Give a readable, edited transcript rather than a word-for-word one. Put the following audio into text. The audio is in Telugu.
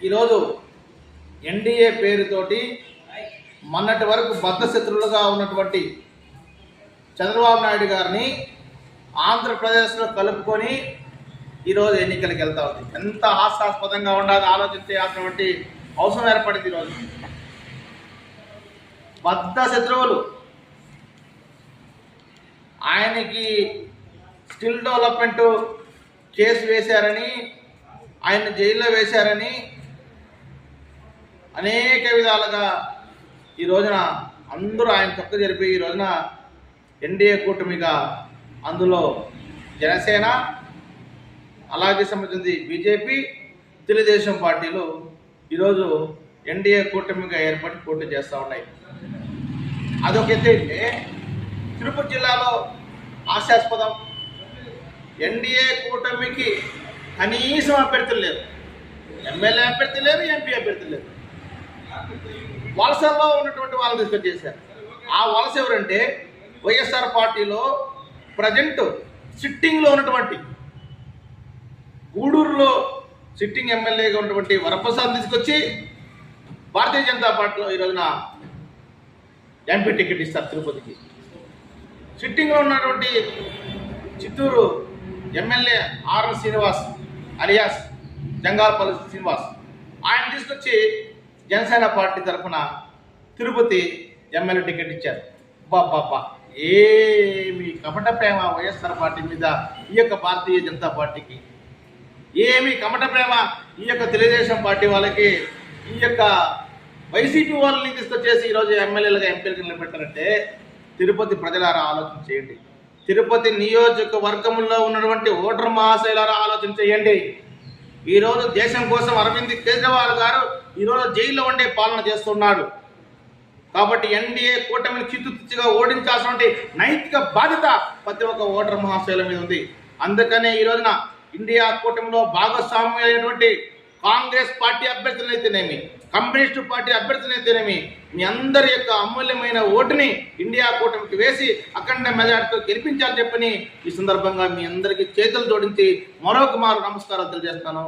ఈరోజు ఎన్డీఏ పేరుతోటి మొన్నటి వరకు బద్ధశత్రులుగా ఉన్నటువంటి చంద్రబాబు నాయుడు గారిని ఆంధ్రప్రదేశ్లో కలుపుకొని ఈరోజు ఎన్నికలకు వెళ్తా ఉంది. ఎంత హాస్యాస్పదంగా ఉండాలని ఆలోచించాల్సినటువంటి అవసరం ఏర్పడింది. ఈరోజు బద్ధశత్రువులు ఆయనకి స్కిల్ డెవలప్మెంట్ కేసు వేశారని, ఆయన జైల్లో వేశారని అనేక విధాలుగా ఈ రోజున అందరూ ఆయన తప్పు జరిపి ఈ రోజున ఎన్డీఏ కూటమిగా అందులో జనసేన అలాగే సంబంధించి బీజేపీ తెలుగుదేశం పార్టీలు ఈరోజు ఎన్డీఏ కూటమిగా ఏర్పడి పోటీ చేస్తూ ఉన్నాయి. అదొక ఎత్తు అయితే తిరుపతి జిల్లాలో హాస్యాస్పదం, ఎన్డీఏ కూటమికి కనీసం అభ్యర్థులు లేరు, ఎమ్మెల్యే అభ్యర్థి లేరు, ఎంపీ అభ్యర్థి లేరు. వలసల్లో ఉన్నటువంటి వాళ్ళని తీసుకొని చేశారు. ఆ వలస ఎవరంటే వైఎస్ఆర్ పార్టీలో ప్రజెంట్ సిట్టింగ్లో ఉన్నటువంటి గూడూరులో సిట్టింగ్ ఎమ్మెల్యేగా ఉన్నటువంటి వరప్రసాద్ తీసుకొచ్చి భారతీయ జనతా పార్టీలో ఈ రోజున ఎంపీ టికెట్ ఇస్తారు తిరుపతికి. సిట్టింగ్లో ఉన్నటువంటి Chittoor MLA RN Srinivas alias Jangalapalli Srinivas ఆయన తీసుకొచ్చి జనసేన పార్టీ తరఫున తిరుపతి ఎమ్మెల్యే టికెట్ ఇచ్చారు. బాబా ఏమి కపట ప్రేమ వైఎస్ఆర్ పార్టీ మీద ఈ యొక్క భారతీయ జనతా పార్టీకి, ఏమి కపట ప్రేమ ఈ యొక్క తెలుగుదేశం పార్టీ వాళ్ళకి, ఈ యొక్క వైసీపీ వాళ్ళని తీసుకొచ్చేసి ఈరోజు ఎమ్మెల్యేలుగా ఎంపీలుగా నిలబెట్టారంటే తిరుపతి ప్రజలారా ఆలోచన చేయండి. తిరుపతి నియోజకవర్గంలో ఉన్నటువంటి ఓటర్ మహాశైలారా ఆలోచన చేయండి. ఈరోజు దేశం కోసం అరవింద్ కేజ్రీవాల్ గారు ఈరోజు జైల్లో ఉండే పాలన చేస్తున్నాడు. కాబట్టి ఎన్డీఏ కూటమిని చిత్తుగా ఓడించాల్సినటువంటి నైతిక బాధ్యత ప్రతి ఒక్క ఓటర్ మహాశైల మీద ఉంది. అందుకనే ఈ రోజున ఇండియా కూటమిలో భాగస్వామ్యమైనటువంటి కాంగ్రెస్ పార్టీ అభ్యర్థులైతేనేమి, కమ్యూనిస్టు పార్టీ అభ్యర్థులైతేనేమి మీ అందరి యొక్క అమూల్యమైన ఓటుని ఇండియా కూటమికి వేసి అఖండ మెజార్టీతో గెలిపించాలని చెప్పని ఈ సందర్భంగా మీ అందరికీ చేతులు జోడించి మరొక మారు నమస్కారాలు తెలియజేస్తాను.